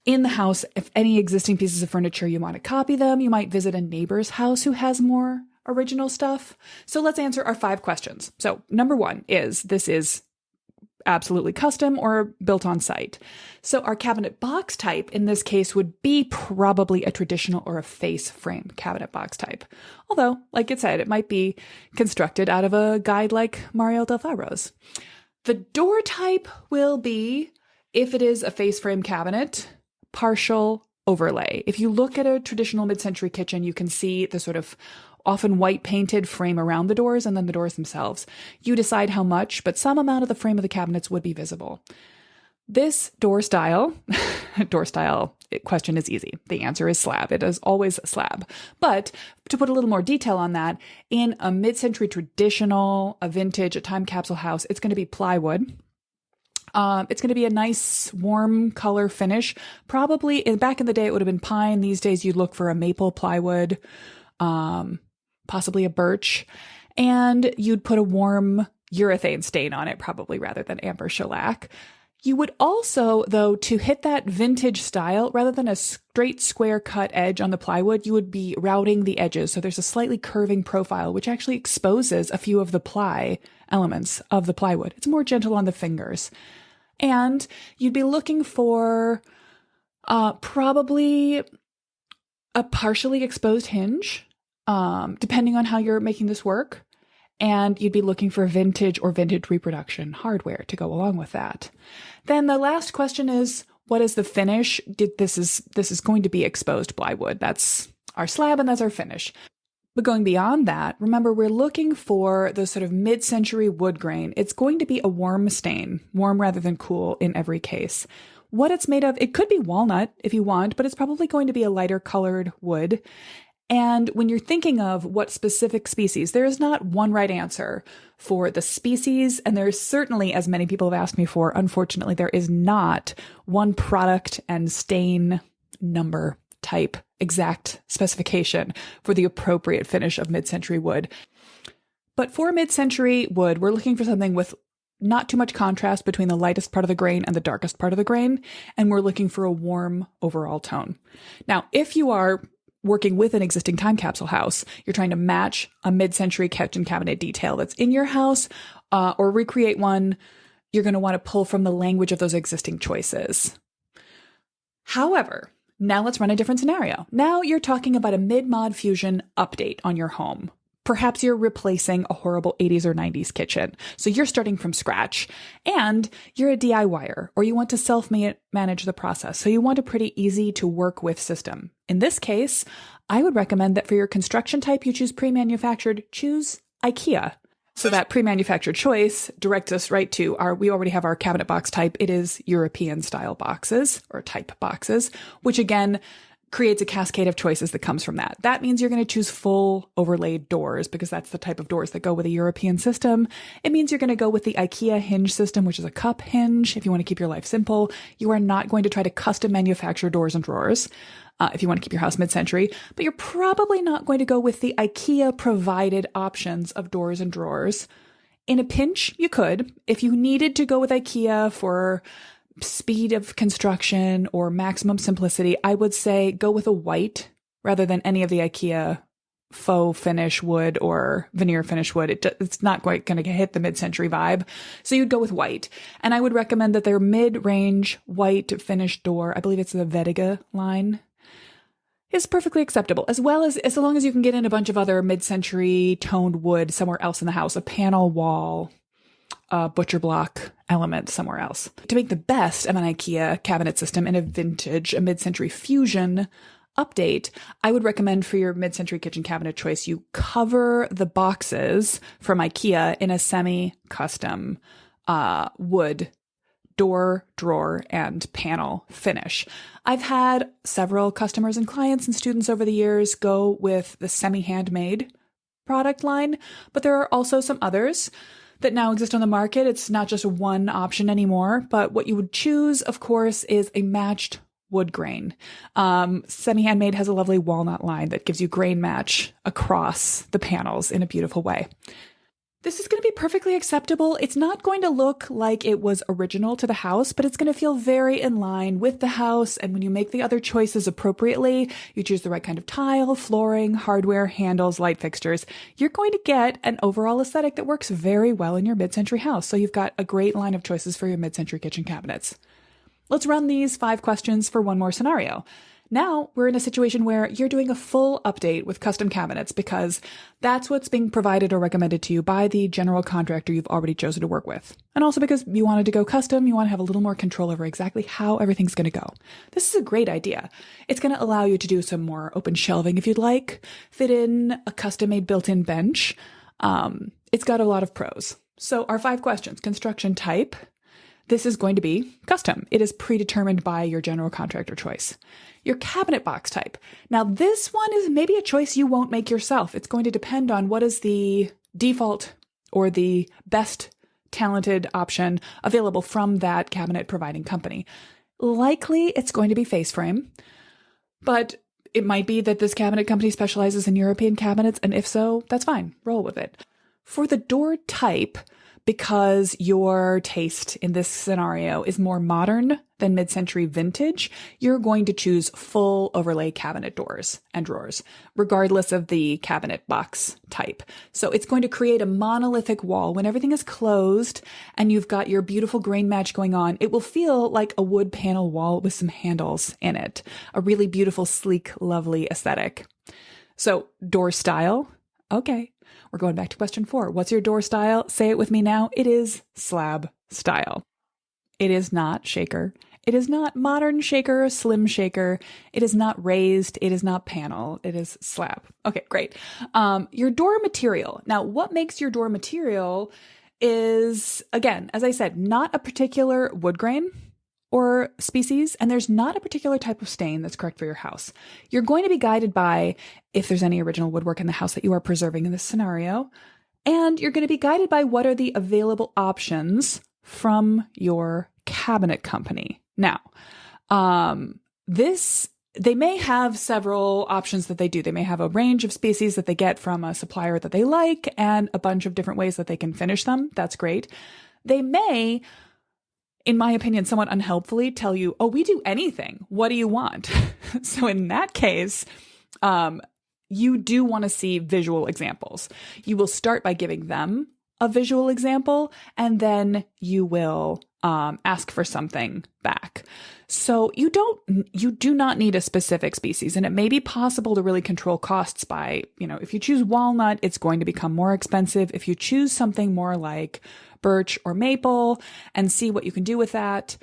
in the house. If any existing pieces of furniture, you want to copy them. You might visit a neighbor's house who has more original stuff. So let's answer our 5 questions. So number 1 is, this is absolutely custom or built on site. So our cabinet box type in this case would be probably a traditional or a face frame cabinet box type. Although, like it said, it might be constructed out of a guide like Mario Del Fabro's. The door type will be, if it is a face frame cabinet, partial overlay. If you look at a traditional mid-century kitchen, you can see the sort of often white painted frame around the doors and then the doors themselves. You decide how much, but some amount of the frame of the cabinets would be visible. This door style question is easy. The answer is slab. It is always a slab. But to put a little more detail on that, in a mid-century traditional, a vintage, a time capsule house, it's going to be plywood. It's going to be a nice warm color finish. Probably back in the day, it would have been pine. These days, you'd look for a maple plywood, possibly a birch, and you'd put a warm urethane stain on it, probably rather than amber shellac. You would also, though, to hit that vintage style, rather than a straight square cut edge on the plywood, you would be routing the edges. So there's a slightly curving profile, which actually exposes a few of the ply elements of the plywood. It's more gentle on the fingers. And you'd be looking for probably a partially exposed hinge, depending on how you're making this work. And you'd be looking for vintage or vintage reproduction hardware to go along with that. Then the last question is, what is the finish? This is going to be exposed plywood. That's our slab and that's our finish. But going beyond that, remember, we're looking for the sort of mid-century wood grain. It's going to be a warm stain, warm rather than cool in every case. What it's made of, it could be walnut if you want, but it's probably going to be a lighter colored wood. And when you're thinking of what specific species, there is not one right answer for the species. And there's certainly, as many people have asked me for, unfortunately, there is not one product and stain number type exact specification for the appropriate finish of mid-century wood. But for mid-century wood, we're looking for something with not too much contrast between the lightest part of the grain and the darkest part of the grain. And we're looking for a warm overall tone. Now, if you are working with an existing time capsule house, you're trying to match a mid-century kitchen cabinet detail that's in your house or recreate one, you're going to want to pull from the language of those existing choices. However, now let's run a different scenario. Now you're talking about a mid-mod fusion update on your home. Perhaps you're replacing a horrible 80s or 90s kitchen. So you're starting from scratch and you're a DIYer or you want to self-manage the process. So you want a pretty easy to work with system. In this case, I would recommend that for your construction type, you choose pre-manufactured, choose IKEA. So that pre-manufactured choice directs us right to we already have our cabinet box type. It is European style boxes or type boxes, which again, creates a cascade of choices that comes from that. That means you're going to choose full overlaid doors because that's the type of doors that go with a European system. It means you're going to go with the IKEA hinge system, which is a cup hinge. If you want to keep your life simple, you are not going to try to custom manufacture doors and drawers if you want to keep your house mid-century, but you're probably not going to go with the IKEA provided options of doors and drawers. In a pinch, you could. If you needed to go with IKEA for speed of construction or maximum simplicity, I would say go with a white rather than any of the IKEA faux finish wood or veneer finish wood. It's not quite going to hit the mid-century vibe. So you'd go with white. And I would recommend that their mid-range white finished door, I believe it's the Vediga line, is perfectly acceptable, as well as long as you can get in a bunch of other mid-century toned wood somewhere else in the house, a panel wall, butcher block element somewhere else. To make the best of an IKEA cabinet system in a mid-century fusion update, I would recommend for your mid-century kitchen cabinet choice, you cover the boxes from IKEA in a semi-custom wood door, drawer, and panel finish. I've had several customers and clients and students over the years go with the semi-handmade product line, but there are also some others that now exist on the market. It's not just one option anymore, but what you would choose, of course, is a matched wood grain. Semi-handmade has a lovely walnut line that gives you grain match across the panels in a beautiful way. This is going to be perfectly acceptable. It's not going to look like it was original to the house, but it's going to feel very in line with the house. And when you make the other choices appropriately, you choose the right kind of tile, flooring, hardware, handles, light fixtures, you're going to get an overall aesthetic that works very well in your mid-century house. So you've got a great line of choices for your mid-century kitchen cabinets. Let's run these 5 questions for one more scenario. Now we're in a situation where you're doing a full update with custom cabinets because that's what's being provided or recommended to you by the general contractor you've already chosen to work with. And also because you wanted to go custom, you want to have a little more control over exactly how everything's going to go. This is a great idea. It's going to allow you to do some more open shelving if you'd like, fit in a custom-made built-in bench. It's got a lot of pros. So our 5 questions: construction type. This is going to be custom. It is predetermined by your general contractor choice. Your cabinet box type. Now, this one is maybe a choice you won't make yourself. It's going to depend on what is the default or the best talented option available from that cabinet providing company. Likely, it's going to be face frame, but it might be that this cabinet company specializes in European cabinets, and if so, that's fine. Roll with it. For the door type, because your taste in this scenario is more modern than mid-century vintage, you're going to choose full overlay cabinet doors and drawers, regardless of the cabinet box type. So it's going to create a monolithic wall. When everything is closed and you've got your beautiful grain match going on, it will feel like a wood panel wall with some handles in it. A really beautiful, sleek, lovely aesthetic. So door style. Okay. We're going back to question 4. What's your door style? Say it with me now. It is slab style. It is not shaker. It is not modern shaker, slim shaker. It is not raised. It is not panel. It is slab. Okay, great. Your door material. Now, what makes your door material is, again, as I said, not a particular wood grain or species, and there's not a particular type of stain that's correct for your house. You're going to be guided by if there's any original woodwork in the house that you are preserving in this scenario, and you're going to be guided by what are the available options from your cabinet company. Now, they may have several options that they do. They may have a range of species that they get from a supplier that they like and a bunch of different ways that they can finish them. That's great. They may, in my opinion, somewhat unhelpfully tell you, oh, we do anything. What do you want? So in that case, you do want to see visual examples. You will start by giving them a visual example, and then you will ask for something back. So you do not need a specific species, and it may be possible to really control costs by, if you choose walnut, it's going to become more expensive. If you choose something more like birch or maple and see what you can do with that,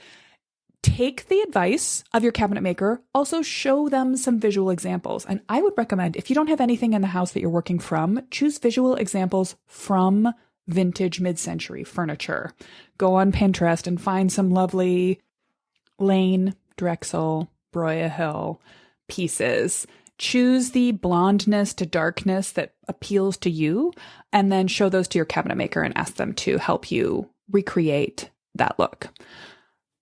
take the advice of your cabinet maker. Also show them some visual examples. And I would recommend, if you don't have anything in the house that you're working from, choose visual examples from vintage mid-century furniture. Go on Pinterest and find some lovely Lane, Drexel, Broyhill pieces. Choose the blondness to darkness that appeals to you, and then show those to your cabinet maker and ask them to help you recreate that look.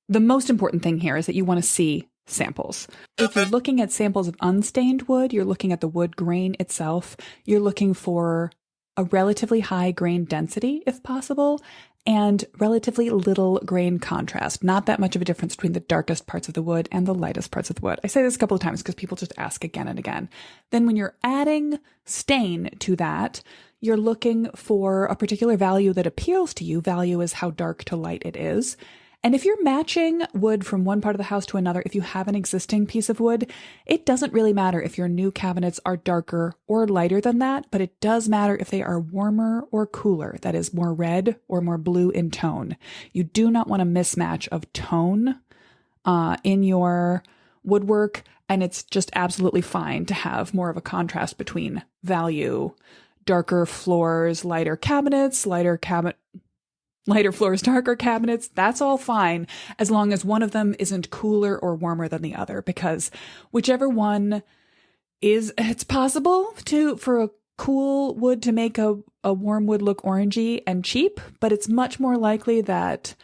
The most important thing here is that you want to see samples. If you're looking at samples of unstained wood, you're looking at the wood grain itself. You're looking for a relatively high grain density, if possible, and relatively little grain contrast. Not that much of a difference between the darkest parts of the wood and the lightest parts of the wood. I say this a couple of times because people just ask again and again. Then when you're adding stain to that, you're looking for a particular value that appeals to you. Value is how dark to light it is. And if you're matching wood from one part of the house to another, if you have an existing piece of wood, it doesn't really matter if your new cabinets are darker or lighter than that, but it does matter if they are warmer or cooler, that is more red or more blue in tone. You do not want a mismatch of tone in your woodwork, and it's just absolutely fine to have more of a contrast between value, darker floors, lighter cabinets, lighter floors, darker cabinets. That's all fine as long as one of them isn't cooler or warmer than the other, because whichever one is, it's possible for a cool wood to make a warm wood look orangey and cheap, but it's much more likely that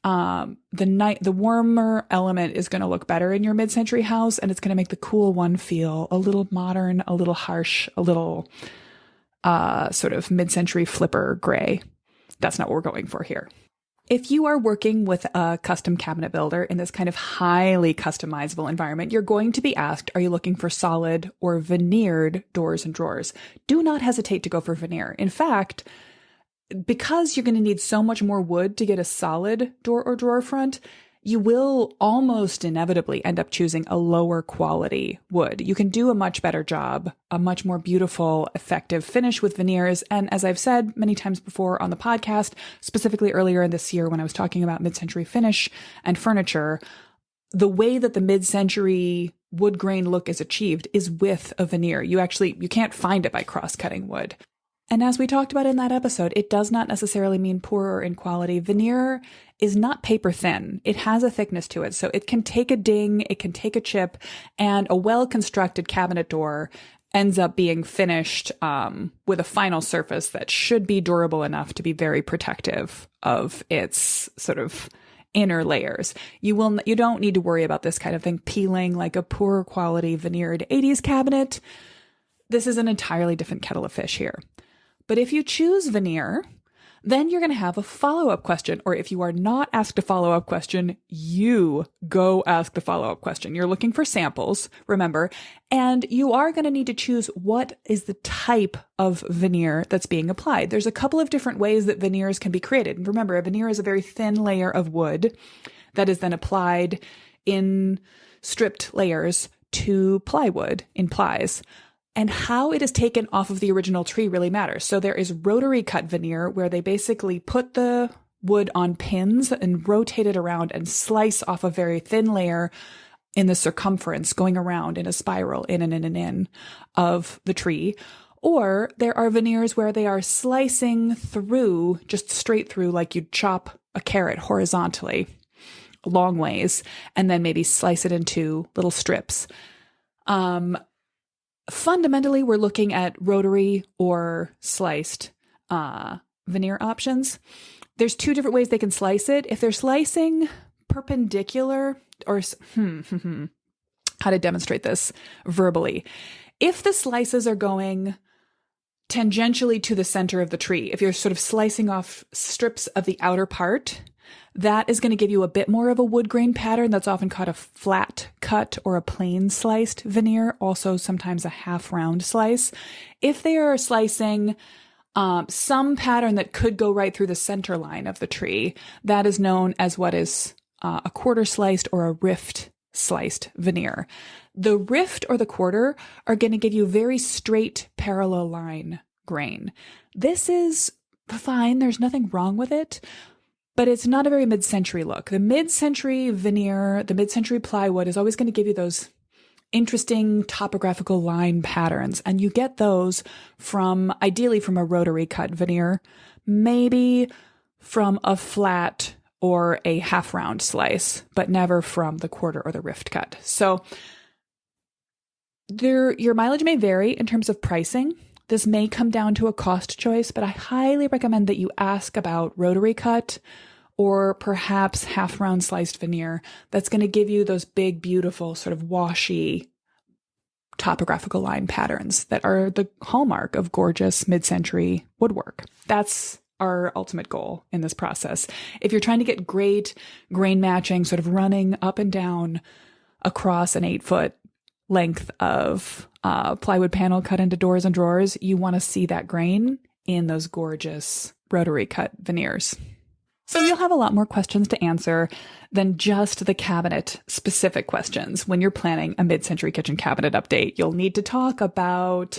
the warmer element is going to look better in your mid-century house, and it's going to make the cool one feel a little modern, a little harsh, a little sort of mid-century flipper gray. That's not what we're going for here. If you are working with a custom cabinet builder in this kind of highly customizable environment, you're going to be asked, are you looking for solid or veneered doors and drawers? Do not hesitate to go for veneer. In fact, because you're going to need so much more wood to get a solid door or drawer front, you will almost inevitably end up choosing a lower quality wood. You can do a much better job, a much more beautiful, effective finish with veneers. And as I've said many times before on the podcast, specifically earlier in this year when I was talking about mid-century finish and furniture, the way that the mid-century wood grain look is achieved is with a veneer. You can't find it by cross-cutting wood. And as we talked about in that episode, it does not necessarily mean poor or in quality. Veneer is not paper thin. It has a thickness to it. So it can take a ding, it can take a chip, and a well-constructed cabinet door ends up being finished with a final surface that should be durable enough to be very protective of its sort of inner layers. You don't need to worry about this kind of thing peeling like a poor quality veneered 80s cabinet. This is an entirely different kettle of fish here. But if you choose veneer, then you're going to have a follow-up question. Or if you are not asked a follow-up question, you go ask the follow-up question. You're looking for samples, remember, and you are going to need to choose what is the type of veneer that's being applied. There's a couple of different ways that veneers can be created. And remember, a veneer is a very thin layer of wood that is then applied in stripped layers to plywood in plies. And how it is taken off of the original tree really matters. So there is rotary cut veneer where they basically put the wood on pins and rotate it around and slice off a very thin layer in the circumference going around in a spiral in and in and in of the tree. Or there are veneers where they are slicing through, just straight through, like you'd chop a carrot horizontally long ways and then maybe slice it into little strips. Fundamentally, we're looking at rotary or sliced veneer options. There's two different ways they can slice it. If they're slicing perpendicular, or how to demonstrate this verbally. If the slices are going tangentially to the center of the tree, if you're sort of slicing off strips of the outer part, that is going to give you a bit more of a wood grain pattern. That's often called a flat cut or a plain sliced veneer, also sometimes a half round slice. If they are slicing some pattern that could go right through the center line of the tree, that is known as what is a quarter sliced or a rift sliced veneer. The rift or the quarter are going to give you very straight parallel line grain. This is fine. There's nothing wrong with it, but it's not a very mid-century look. The mid-century veneer, the mid-century plywood is always going to give you those interesting topographical line patterns. And you get those ideally from a rotary cut veneer, maybe from a flat or a half round slice, but never from the quarter or the rift cut. So your mileage may vary in terms of pricing. This may come down to a cost choice, but I highly recommend that you ask about rotary cut or perhaps half round sliced veneer. That's going to give you those big, beautiful, sort of washy topographical line patterns that are the hallmark of gorgeous mid-century woodwork. That's our ultimate goal in this process. If you're trying to get great grain matching, sort of running up and down across an 8-foot length of plywood panel cut into doors and drawers, you want to see that grain in those gorgeous rotary cut veneers. So you'll have a lot more questions to answer than just the cabinet specific questions when you're planning a mid-century kitchen cabinet update. You'll need to talk about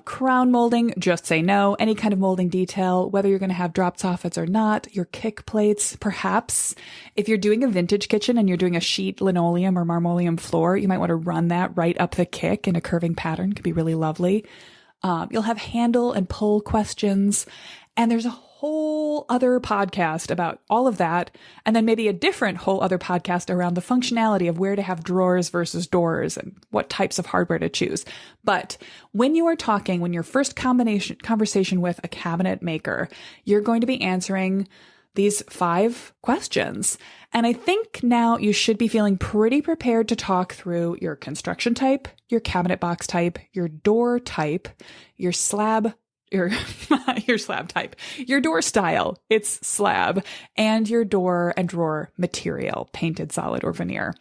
crown molding, just say no, any kind of molding detail, whether you're going to have drop soffits or not, your kick plates, perhaps. If you're doing a vintage kitchen and you're doing a sheet linoleum or marmoleum floor, you might want to run that right up the kick in a curving pattern. It could be really lovely. You'll have handle and pull questions, and there's a whole other podcast about all of that, and then maybe a different whole other podcast around the functionality of where to have drawers versus doors and what types of hardware to choose. But when you are talking, when your first conversation with a cabinet maker, you're going to be answering these 5 questions. And I think now you should be feeling pretty prepared to talk through your construction type, your cabinet box type, your door type, your slab your slab type, your door style, it's slab, and your door and drawer material, painted, solid, or veneer.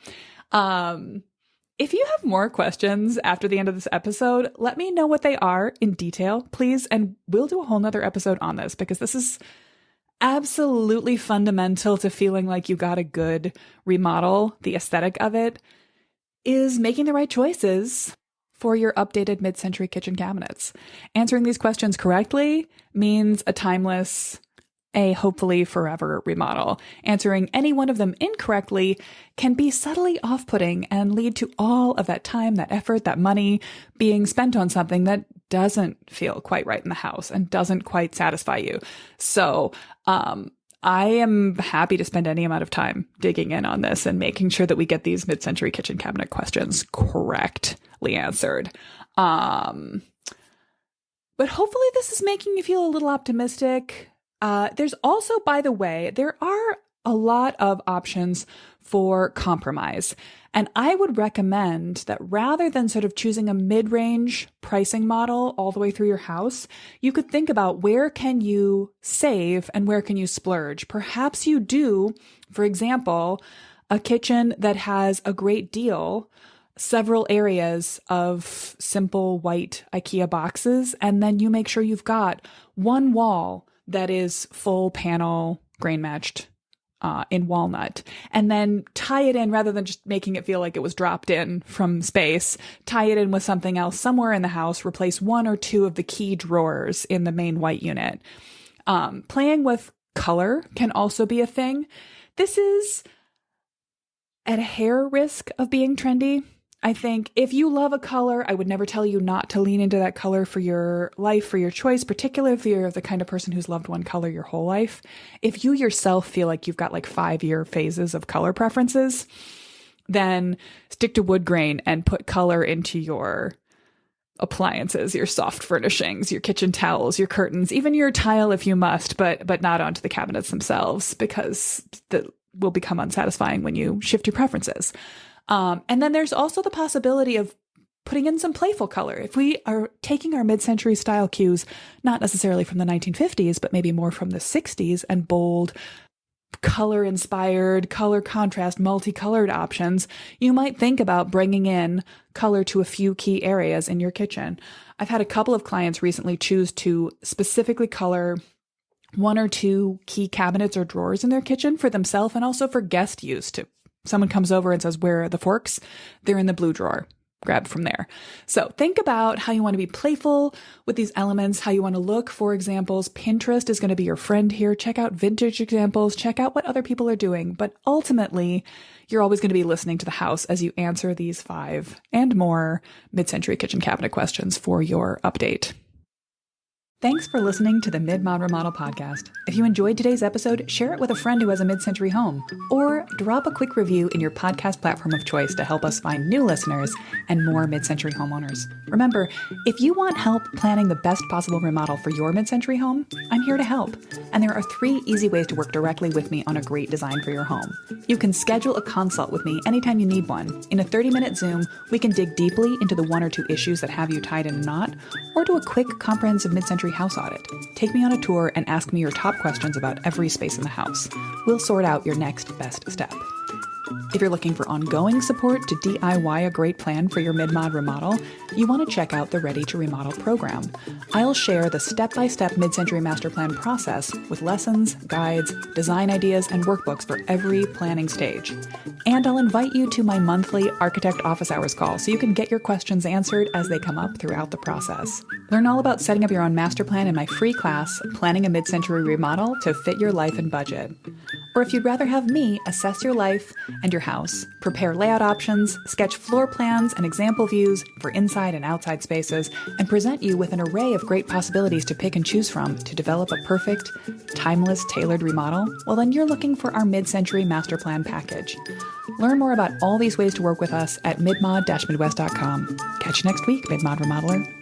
If you have more questions after the end of this episode, let me know what they are in detail, please, and we'll do a whole nother episode on this, because this is absolutely fundamental to feeling like you got a good remodel. The aesthetic of it is making the right choices for your updated mid-century kitchen cabinets. Answering these questions correctly means a timeless, a hopefully forever remodel. Answering any one of them incorrectly can be subtly off-putting and lead to all of that time, that effort, that money being spent on something that doesn't feel quite right in the house and doesn't quite satisfy you. So, I am happy to spend any amount of time digging in on this and making sure that we get these mid-century kitchen cabinet questions correctly answered. But hopefully this is making you feel a little optimistic. There's also, by the way, there are a lot of options for compromise. And I would recommend that rather than sort of choosing a mid-range pricing model all the way through your house, you could think about where can you save and where can you splurge. Perhaps you do, for example, a kitchen that has a great deal, several areas of simple white IKEA boxes, and then you make sure you've got one wall that is full panel grain matched in walnut, and then tie it in rather than just making it feel like it was dropped in from space. Tie it in with something else somewhere in the house. Replace 1 or 2 of the key drawers in the main white unit. Playing with color can also be a thing. This is at a hair risk of being trendy. I think if you love a color, I would never tell you not to lean into that color for your life, for your choice, particularly if you're the kind of person who's loved one color your whole life. If you yourself feel like you've got like 5-year phases of color preferences, then stick to wood grain and put color into your appliances, your soft furnishings, your kitchen towels, your curtains, even your tile if you must, but not onto the cabinets themselves, because that will become unsatisfying when you shift your preferences. And then there's also the possibility of putting in some playful color. If we are taking our mid-century style cues, not necessarily from the 1950s, but maybe more from the 60s, and bold, color-inspired, color contrast, multicolored options, you might think about bringing in color to a few key areas in your kitchen. I've had a couple of clients recently choose to specifically color 1 or 2 key cabinets or drawers in their kitchen for themselves and also for guest use too. Someone comes over and says, "Where are the forks?" They're in the blue drawer. Grab from there. So think about how you want to be playful with these elements, how you want to look for examples. Pinterest is going to be your friend here. Check out vintage examples. Check out what other people are doing. But ultimately, you're always going to be listening to the house as you answer these 5 and more mid-century kitchen cabinet questions for your update. Thanks for listening to the Mid-Mod Remodel podcast. If you enjoyed today's episode, share it with a friend who has a mid-century home, or drop a quick review in your podcast platform of choice to help us find new listeners and more mid-century homeowners. Remember, if you want help planning the best possible remodel for your mid-century home, I'm here to help. And there are 3 easy ways to work directly with me on a great design for your home. You can schedule a consult with me anytime you need one. In a 30-minute Zoom, we can dig deeply into the 1 or 2 issues that have you tied in a knot, or do a quick, comprehensive mid-century house audit. Take me on a tour and ask me your top questions about every space in the house. We'll sort out your next best step. If you're looking for ongoing support to DIY a great plan for your mid-mod remodel, you want to check out the Ready to Remodel program. I'll share the step-by-step mid-century master plan process with lessons, guides, design ideas, and workbooks for every planning stage. And I'll invite you to my monthly Architect Office Hours call so you can get your questions answered as they come up throughout the process. Learn all about setting up your own master plan in my free class, Planning a Mid-Century Remodel to Fit Your Life and Budget. Or if you'd rather have me assess your life and your house, prepare layout options, sketch floor plans and example views for inside and outside spaces, and present you with an array of great possibilities to pick and choose from to develop a perfect, timeless, tailored remodel, well then you're looking for our mid-century master plan package. Learn more about all these ways to work with us at midmod-midwest.com. Catch you next week, Mid-Mod Remodeler.